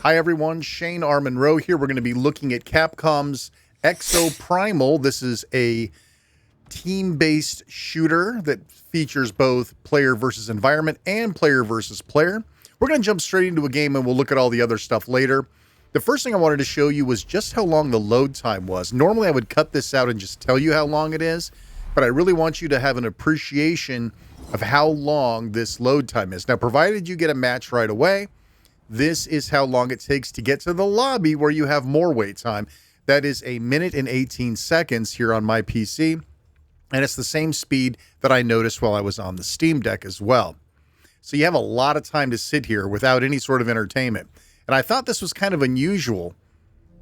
Hi everyone, Shane R. Monroe here. We're going to be looking at Capcom's Exoprimal. This is a team-based shooter that features both player versus environment and player versus player. We're going to jump straight into a game and we'll look at all the other stuff later. The first thing I wanted to show you was just how long the load time was. Normally I would cut this out and just tell you how long it is, but I really want you to have an appreciation of how long this load time is. Now, provided you get a match right away, this is how long it takes to get to the lobby where you have more wait time. That is 1 minute and 18 seconds here on my PC. And it's the same speed that I noticed while I was on the Steam Deck as well. So you have a lot of time to sit here without any sort of entertainment. And I thought this was kind of unusual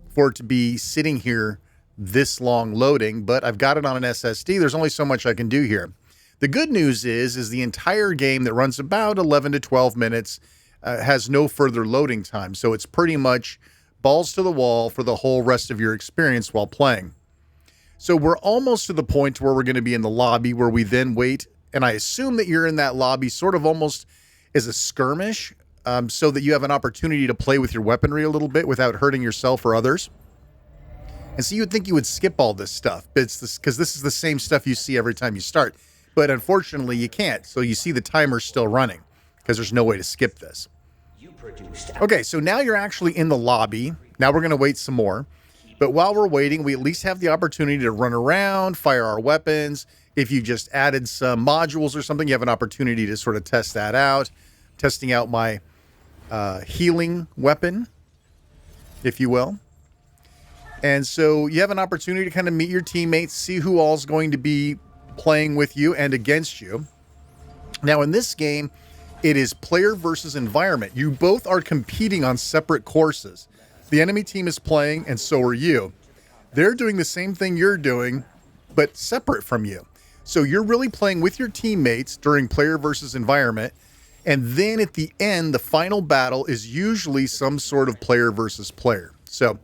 for it to be sitting here this long loading, but I've got it on an SSD. There's only so much I can do here. The good news is the entire game that runs about 11 to 12 minutes has no further loading time. So it's pretty much balls to the wall for the whole rest of your experience while playing. So we're almost to the point where we're going to be in the lobby where we then wait. And I assume that you're in that lobby sort of almost as a skirmish, so that you have an opportunity to play with your weaponry a little bit without hurting yourself or others. And so you would think you would skip all this stuff, but it's this, because this is the same stuff you see every time you start. But unfortunately you can't. So you see the timer still running because there's no way to skip this. Okay, so now you're actually in the lobby. Now we're going to wait some more. But while we're waiting, we at least have the opportunity to run around, fire our weapons. If you just added some modules or something, you have an opportunity to sort of test that out. Testing out my healing weapon, if you will. And so you have an opportunity to kind of meet your teammates, see who all's going to be playing with you and against you. Now in this game, it is player versus environment. You both are competing on separate courses. The enemy team is playing, and so are you. They're doing the same thing you're doing, but separate from you. So you're really playing with your teammates during player versus environment. And then at the end, the final battle is usually some sort of player versus player. So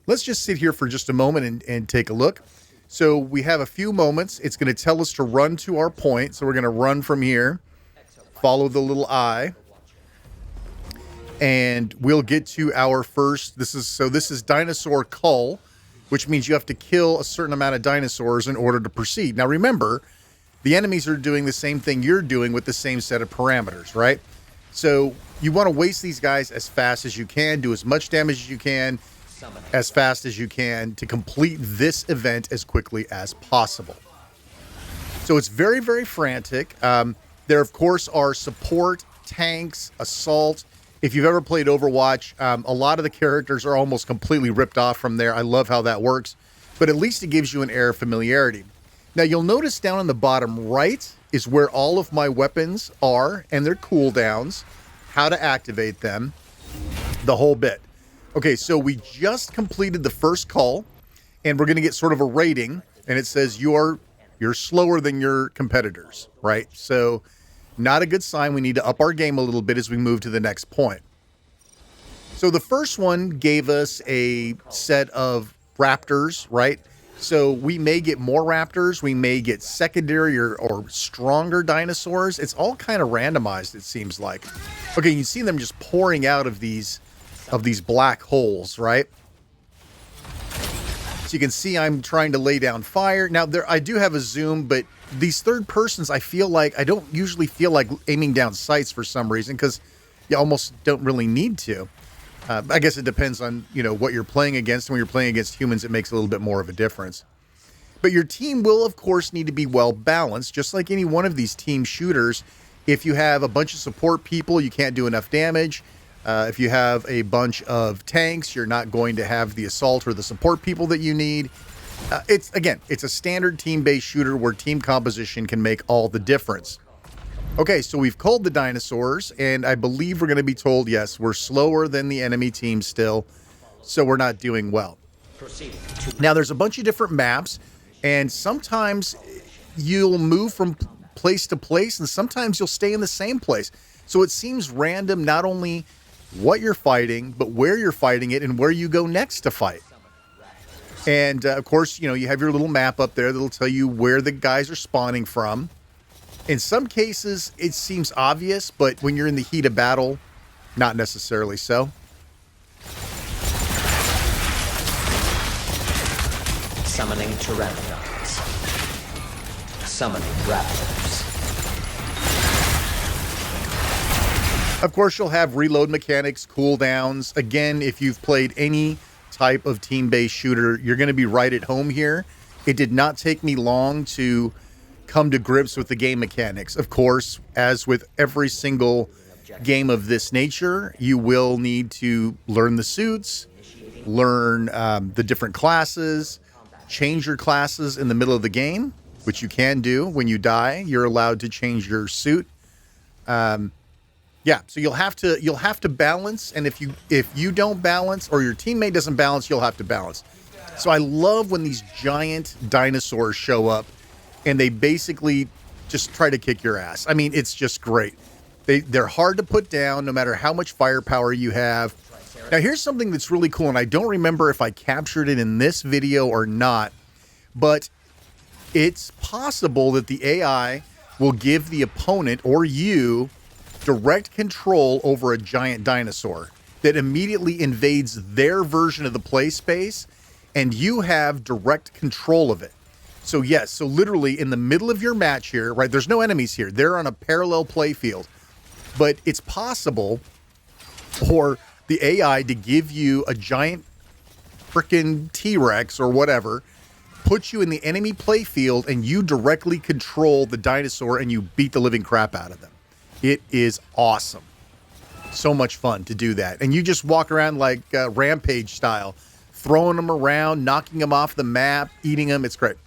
let's just sit here for just a moment and take a look. So we have a few moments. It's going to tell us to run to our point. So we're going to run from here. Follow the little eye, and we'll get to our first. This is dinosaur cull, which means you have to kill a certain amount of dinosaurs in order to proceed. Now remember, the enemies are doing the same thing you're doing with the same set of parameters, right? So you want to waste these guys as fast as you can, do as much damage as you can, as fast as you can to complete this event as quickly as possible. So it's very, very frantic. There, of course, are support, tanks, assault. If you've ever played Overwatch, a lot of the characters are almost completely ripped off from there. I love how that works, but at least it gives you an air of familiarity. Now, you'll notice down on the bottom right is where all of my weapons are and their cooldowns, how to activate them, the whole bit. Okay, so we just completed the first call, and we're going to get sort of a rating, and it says you're slower than your competitors, right? So not a good sign. We need to up our game a little bit as we move to the next point. So the first one gave us a set of raptors, right? So we may get more raptors. We may get secondary or stronger dinosaurs. It's all kind of randomized, it seems like. Okay, you see them just pouring out of these black holes, right? So you can see I'm trying to lay down fire. Now, I do have a zoom, but these third persons, I don't usually feel like aiming down sights for some reason, because you almost don't really need to. I guess it depends on, what you're playing against. When you're playing against humans, it makes a little bit more of a difference. But your team will, of course, need to be well balanced, just like any one of these team shooters. If you have a bunch of support people, you can't do enough damage. If you have a bunch of tanks, you're not going to have the assault or the support people that you need. It's a standard team-based shooter where team composition can make all the difference. Okay, so we've culled the dinosaurs, and I believe we're going to be told, yes, we're slower than the enemy team still, so we're not doing well. Now, there's a bunch of different maps, and sometimes you'll move from place to place, and sometimes you'll stay in the same place. So it seems random, not only what you're fighting, but where you're fighting it and where you go next to fight. And of course, you have your little map up there that'll tell you where the guys are spawning from. In some cases, it seems obvious, but when you're in the heat of battle, not necessarily so. Summoning pteranodons. Summoning raptors. Of course, you'll have reload mechanics, cooldowns. Again, if you've played any type of team-based shooter, you're going to be right at home here. It did not take me long to come to grips with the game mechanics. Of course, as with every single game of this nature, you will need to learn the suits, learn the different classes, change your classes in the middle of the game, which you can do when you die. You're allowed to change your suit. Yeah, so you'll have to balance, and if you don't balance or your teammate doesn't balance, you'll have to balance. So I love when these giant dinosaurs show up and they basically just try to kick your ass. I mean, it's just great. They're hard to put down no matter how much firepower you have. Now here's something that's really cool, and I don't remember if I captured it in this video or not, but it's possible that the AI will give the opponent or you direct control over a giant dinosaur that immediately invades their version of the play space, and you have direct control of it. So yes, so literally in the middle of your match here, right, there's no enemies here. They're on a parallel play field. But it's possible for the AI to give you a giant freaking T-Rex or whatever, put you in the enemy play field, and you directly control the dinosaur and you beat the living crap out of them. It is awesome. So much fun to do that. And you just walk around like Rampage style, throwing them around, knocking them off the map, eating them. It's great.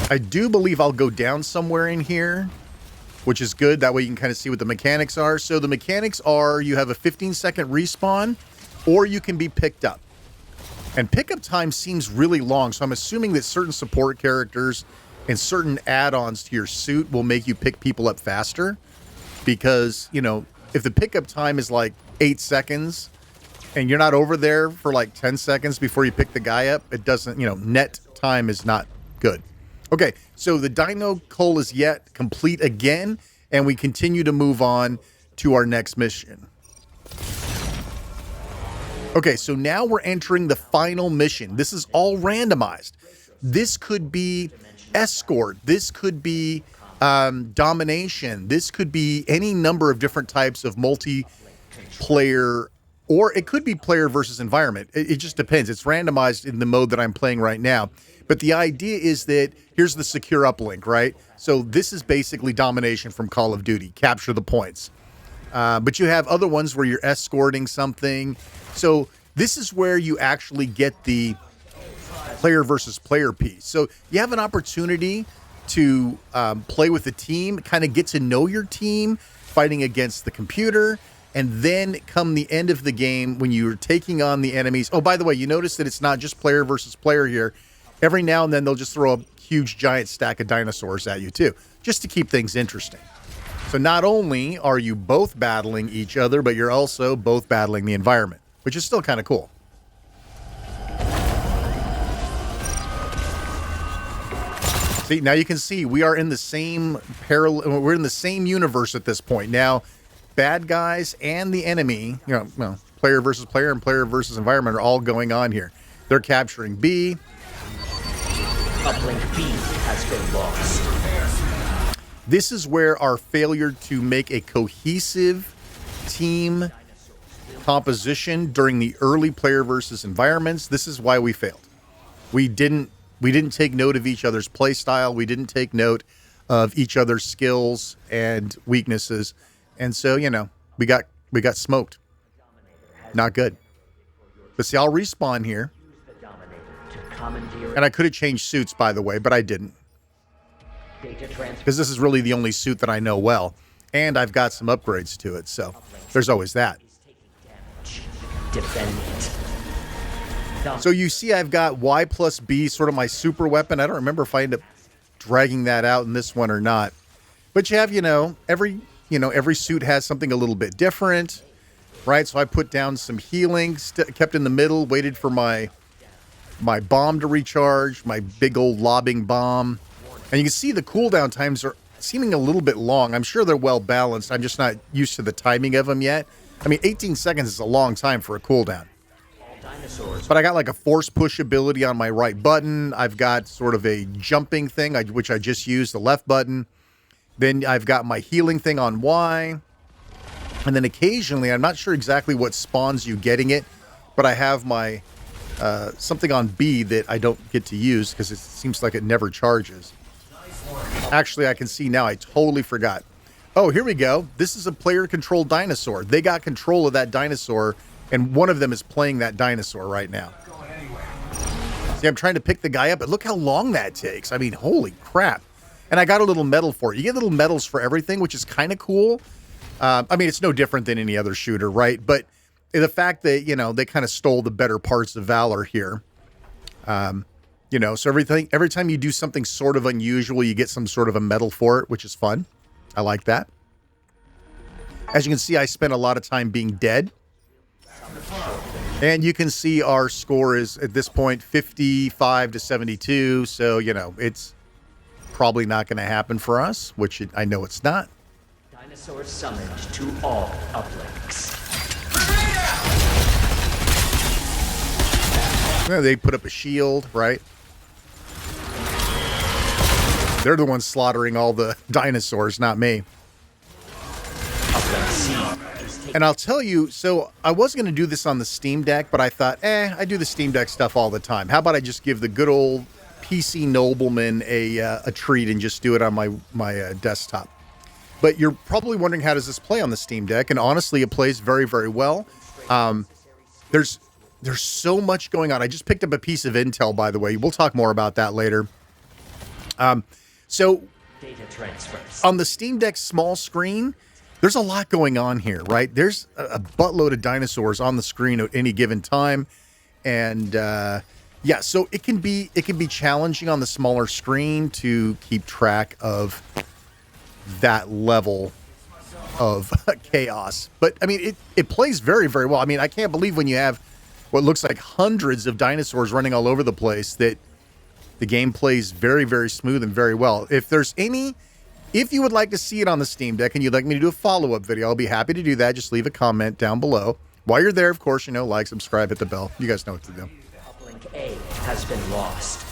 I do believe I'll go down somewhere in here, which is good. That way you can kind of see what the mechanics are. So the mechanics are you have a 15-second respawn, or you can be picked up. And pickup time seems really long, so I'm assuming that certain support characters and certain add-ons to your suit will make you pick people up faster. Because, you know, if the pickup time is like 8 seconds and you're not over there for like 10 seconds before you pick the guy up, it doesn't, you know, net time is not good. Okay, so the dino cull is yet complete again, and we continue to move on to our next mission. Okay, so now we're entering the final mission. This is all randomized. This could be escort. This could be domination. This could be any number of different types of multiplayer, or it could be player versus environment. It just depends. It's randomized in the mode that I'm playing right now. But the idea is that here's the secure uplink, right? So this is basically domination from Call of Duty. Capture the points. But you have other ones where you're escorting something. So this is where you actually get the player versus player piece. So you have an opportunity to play with the team, kind of get to know your team, fighting against the computer, and then come the end of the game when you're taking on the enemies. Oh, by the way, you notice that it's not just player versus player here. Every now and then they'll just throw a huge giant stack of dinosaurs at you too, just to keep things interesting. So not only are you both battling each other, but you're also both battling the environment, which is still kind of cool. See, now you can see we are in the same parallel, we're in the same universe at this point. Now, bad guys and the enemy, you know, well, player versus player and player versus environment are all going on here. They're capturing B. Uplink B has been lost. This is where our failure to make a cohesive team composition during the early player versus environments, this is why we failed. We didn't take note of each other's play style. We didn't take note of each other's skills and weaknesses. And so, you know, we got smoked. Not good. But see, I'll respawn here. And I could have changed suits, by the way, but I didn't. Because this is really the only suit that I know well. And I've got some upgrades to it, so there's always that. So you see I've got Y plus B, sort of my super weapon. I don't remember if I end up dragging that out in this one or not. But you have, every suit has something a little bit different, right? So I put down some healing, kept in the middle, waited for my bomb to recharge, my big old lobbing bomb. And you can see the cooldown times are seeming a little bit long. I'm sure they're well balanced. I'm just not used to the timing of them yet. I mean, 18 seconds is a long time for a cooldown. But I got like a force push ability on my right button. I've got sort of a jumping thing, which I just used, the left button. Then I've got my healing thing on Y. And then occasionally, I'm not sure exactly what spawns you getting it, but I have my something on B that I don't get to use because it seems like it never charges. Actually, I can see now. I totally forgot. Oh, here we go. This is a player-controlled dinosaur. They got control of that dinosaur, and one of them is playing that dinosaur right now. See, I'm trying to pick the guy up, but look how long that takes. I mean, holy crap. And I got a little medal for it. You get little medals for everything, which is kind of cool. I mean, it's no different than any other shooter, right? But the fact that, you know, they kind of stole the better parts of Valor here. You know, so every time you do something sort of unusual, you get some sort of a medal for it, which is fun. I like that. As you can see, I spent a lot of time being dead. And you can see our score is, at this point, 55 to 72. So, you know, it's probably not going to happen for us, which I know it's not. Dinosaurs summoned to all uplinks. Well, they put up a shield, right? They're the ones slaughtering all the dinosaurs, not me. And I'll tell you, so I was going to do this on the Steam Deck, but I thought, I do the Steam Deck stuff all the time. How about I just give the good old PC nobleman a treat and just do it on my desktop? But you're probably wondering, how does this play on the Steam Deck? And honestly, it plays very, very well. There's so much going on. I just picked up a piece of intel, by the way. We'll talk more about that later. So Data transfers. on the Steam Deck small screen, there's a lot going on here, right? There's a buttload of dinosaurs on the screen at any given time. And yeah, so it can be challenging on the smaller screen to keep track of that level of chaos. But I mean, it plays very, very well. I mean, I can't believe when you have what looks like hundreds of dinosaurs running all over the place that the game plays very, very smooth and very well. If you would like to see it on the Steam Deck and you'd like me to do a follow-up video, I'll be happy to do that. Just leave a comment down below. While you're there, of course, you know, like, subscribe, hit the bell. You guys know what to do. Uplink A has been lost.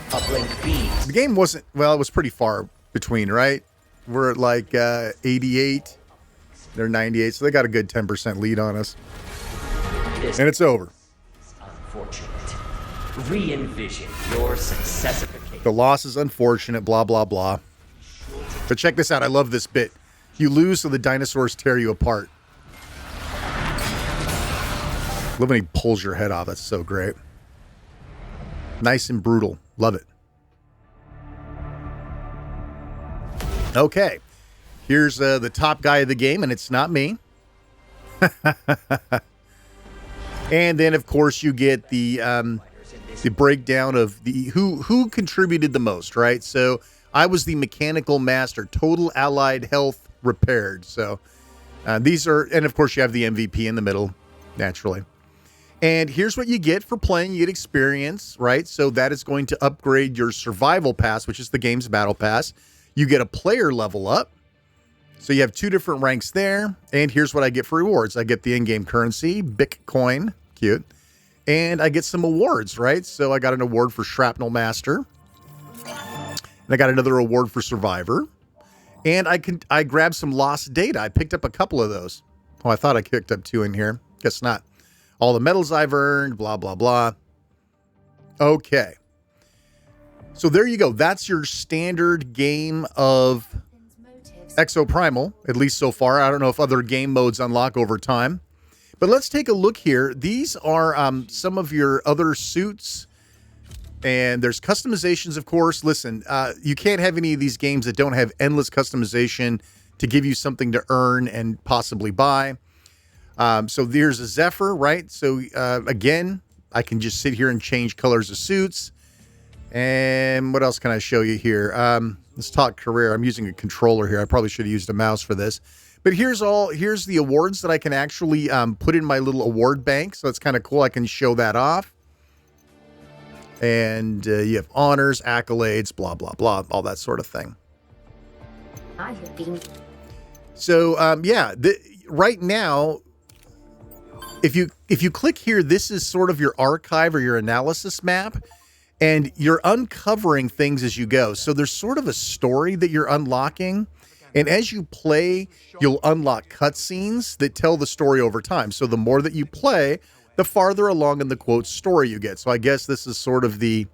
Uplink B. The game wasn't, well, it was pretty far between, right? We're at like 88. They're 98, so they got a good 10% lead on us. And it's over. Unfortunate. Re-envision your successification. The loss is unfortunate, blah, blah, blah. But check this out. I love this bit. You lose, so the dinosaurs tear you apart. Love when he pulls your head off. That's so great. Nice and brutal. Love it. Okay. Here's the top guy of the game, and it's not me. And then, of course, you get the breakdown of the who contributed the most, right? So I was the mechanical master, total allied health repaired. So these are, and of course, you have the MVP in the middle, naturally. And here's what you get for playing. You get experience, right? So that is going to upgrade your survival pass, which is the game's battle pass. You get a player level up. So you have two different ranks there. And here's what I get for rewards. I get the in-game currency, Bitcoin, cute. And I get some awards, right? So I got an award for Shrapnel Master. And I got another award for Survivor. And I grabbed some lost data. I picked up a couple of those. Oh, I thought I picked up two in here. Guess not. All the medals I've earned, blah, blah, blah. Okay. So there you go. That's your standard game of Exoprimal, at least so far. I don't know if other game modes unlock over time. But let's take a look here. These are some of your other suits. And there's customizations, of course. Listen, you can't have any of these games that don't have endless customization to give you something to earn and possibly buy. So there's a Zephyr, right? So again, I can just sit here and change colors of suits. And what else can I show you here? Let's talk career. I'm using a controller here. I probably should have used a mouse for this. But here's the awards that I can actually put in my little award bank. So it's kind of cool. I can show that off. And you have honors, accolades, blah, blah, blah, all that sort of thing. I have been. So, yeah, right now, if you click here, this is sort of your archive or your analysis map, and you're uncovering things as you go. So there's sort of a story that you're unlocking, and as you play, you'll unlock cutscenes that tell the story over time. So the more that you play, the farther along in the quote story you get. So I guess this is sort of the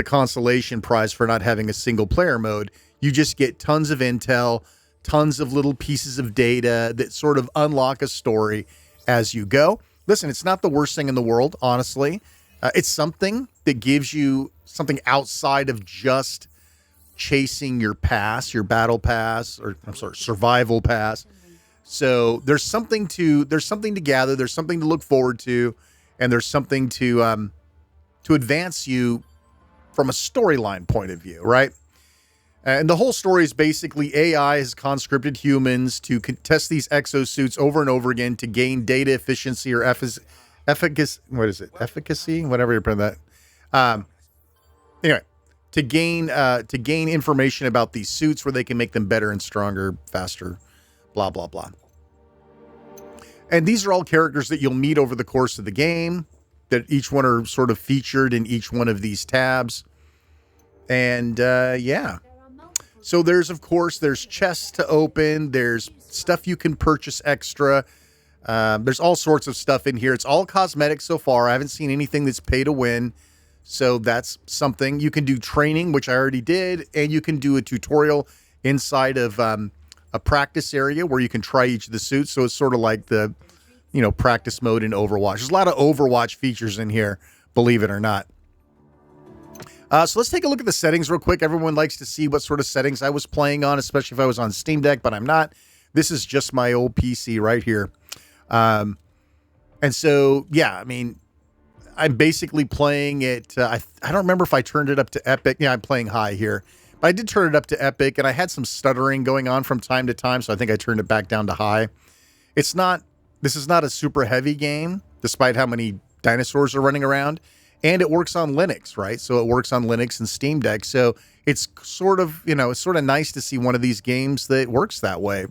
consolation prize for not having a single player mode. You just get tons of intel, tons of little pieces of data that sort of unlock a story as you go. Listen, it's not the worst thing in the world, honestly. It's something that gives you something outside of just chasing your pass, your battle pass, or I'm sorry, survival pass. So there's something to gather, there's something to look forward to, and there's something to advance you from a storyline point of view, right? And the whole story is basically AI has conscripted humans to test these exosuits over and over again to gain data efficiency or efficacy. What is it? Efficacy? Whatever you put that. Anyway, to gain information about these suits where they can make them better and stronger, faster, blah, blah, blah. And these are all characters that you'll meet over the course of the game, that each one are sort of featured in each one of these tabs. And yeah. So there's chests to open. There's stuff you can purchase extra. There's all sorts of stuff in here. It's all cosmetic so far. I haven't seen anything that's pay to win. So that's something. You can do training, which I already did. And you can do a tutorial inside of a practice area where you can try each of the suits. So it's sort of like the, practice mode in Overwatch. There's a lot of Overwatch features in here, believe it or not. So let's take a look at the settings real quick. Everyone likes to see what sort of settings I was playing on, especially if I was on Steam Deck, but I'm not. This is just my old PC right here. And so, yeah, I mean, I'm basically playing it. I don't remember if I turned it up to Epic. Yeah, I'm playing high here. But I did turn it up to Epic, and I had some stuttering going on from time to time, so I think I turned it back down to high. This is not a super heavy game, despite how many dinosaurs are running around. And it works on Linux, right? So it works on Linux and Steam Deck. So it's sort of, it's sort of nice to see one of these games that works that way.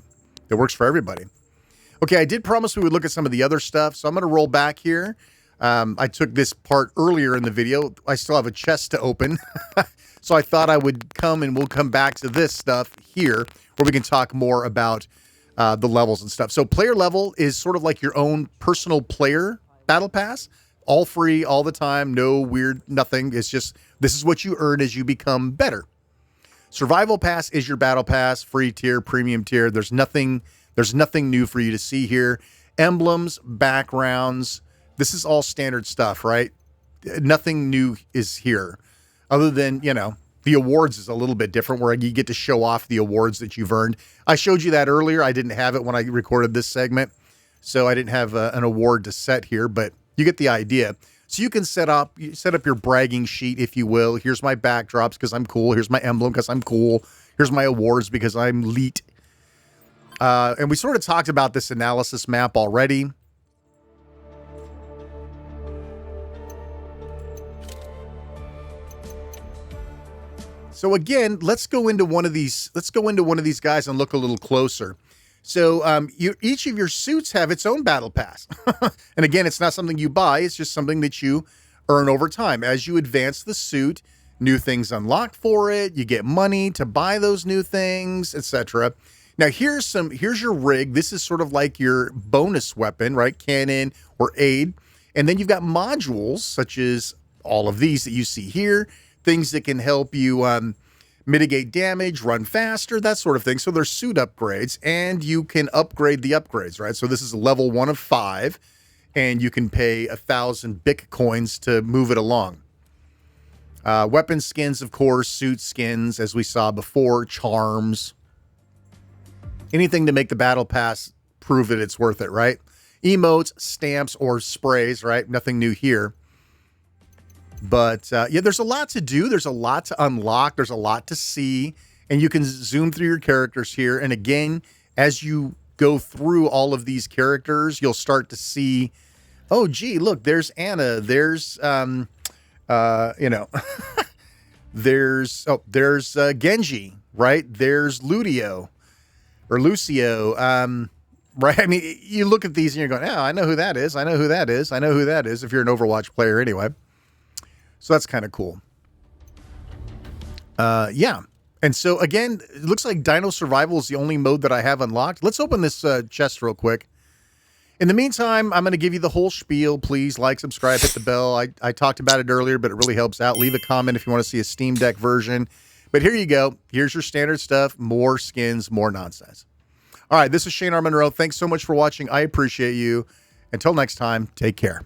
It works for everybody. Okay, I did promise we would look at some of the other stuff. So I'm going to roll back here. I took this part earlier in the video. I still have a chest to open. So I thought I would we'll come back to this stuff here where we can talk more about the levels and stuff. So player level is sort of like your own personal player battle pass. All free, all the time, no weird, nothing. It's just, this is what you earn as you become better. Survival Pass is your battle pass, free tier, premium tier. There's nothing new for you to see here. Emblems, backgrounds, this is all standard stuff, right? Nothing new is here. Other than, the awards is a little bit different where you get to show off the awards that you've earned. I showed you that earlier. I didn't have it when I recorded this segment, so I didn't have an award to set here, but you get the idea. So you can set up your bragging sheet, if you will. Here's my backdrops because I'm cool. Here's my emblem because I'm cool. Here's my awards because I'm elite. And we sort of talked about this analysis map already. So again, let's go into one of these guys and look a little closer. So each of your suits have its own battle pass. And again, it's not something you buy. It's just something that you earn over time. As you advance the suit, new things unlock for it. You get money to buy those new things, etc. Now, here's your rig. This is sort of like your bonus weapon, right? Cannon or aid. And then you've got modules, such as all of these that you see here. Things that can help you mitigate damage, run faster, that sort of thing. So there's suit upgrades, and you can upgrade the upgrades, right? So this is level 1 of 5, and you can pay 1,000 Bitcoins to move it along. Weapon skins, of course, suit skins, as we saw before, charms. Anything to make the battle pass prove that it's worth it, right? Emotes, stamps, or sprays, right? Nothing new here. But yeah, there's a lot to do. There's a lot to unlock. There's a lot to see. And you can zoom through your characters here. And again, as you go through all of these characters, you'll start to see, oh, gee, look, there's Anna. There's You know, there's Genji, right? There's Lucio. Right? I mean, you look at these and you're going, oh, I know who that is. I know who that is. I know who that is. If you're an Overwatch player anyway. So that's kind of cool. Yeah. And so again, it looks like Dino Survival is the only mode that I have unlocked. Let's open this chest real quick. In the meantime, I'm going to give you the whole spiel. Please like, subscribe, hit the bell. I talked about it earlier, but it really helps out. Leave a comment if you want to see a Steam Deck version. But here you go. Here's your standard stuff. More skins, more nonsense. All right, this is Shane R. Monroe. Thanks so much for watching. I appreciate you. Until next time, take care.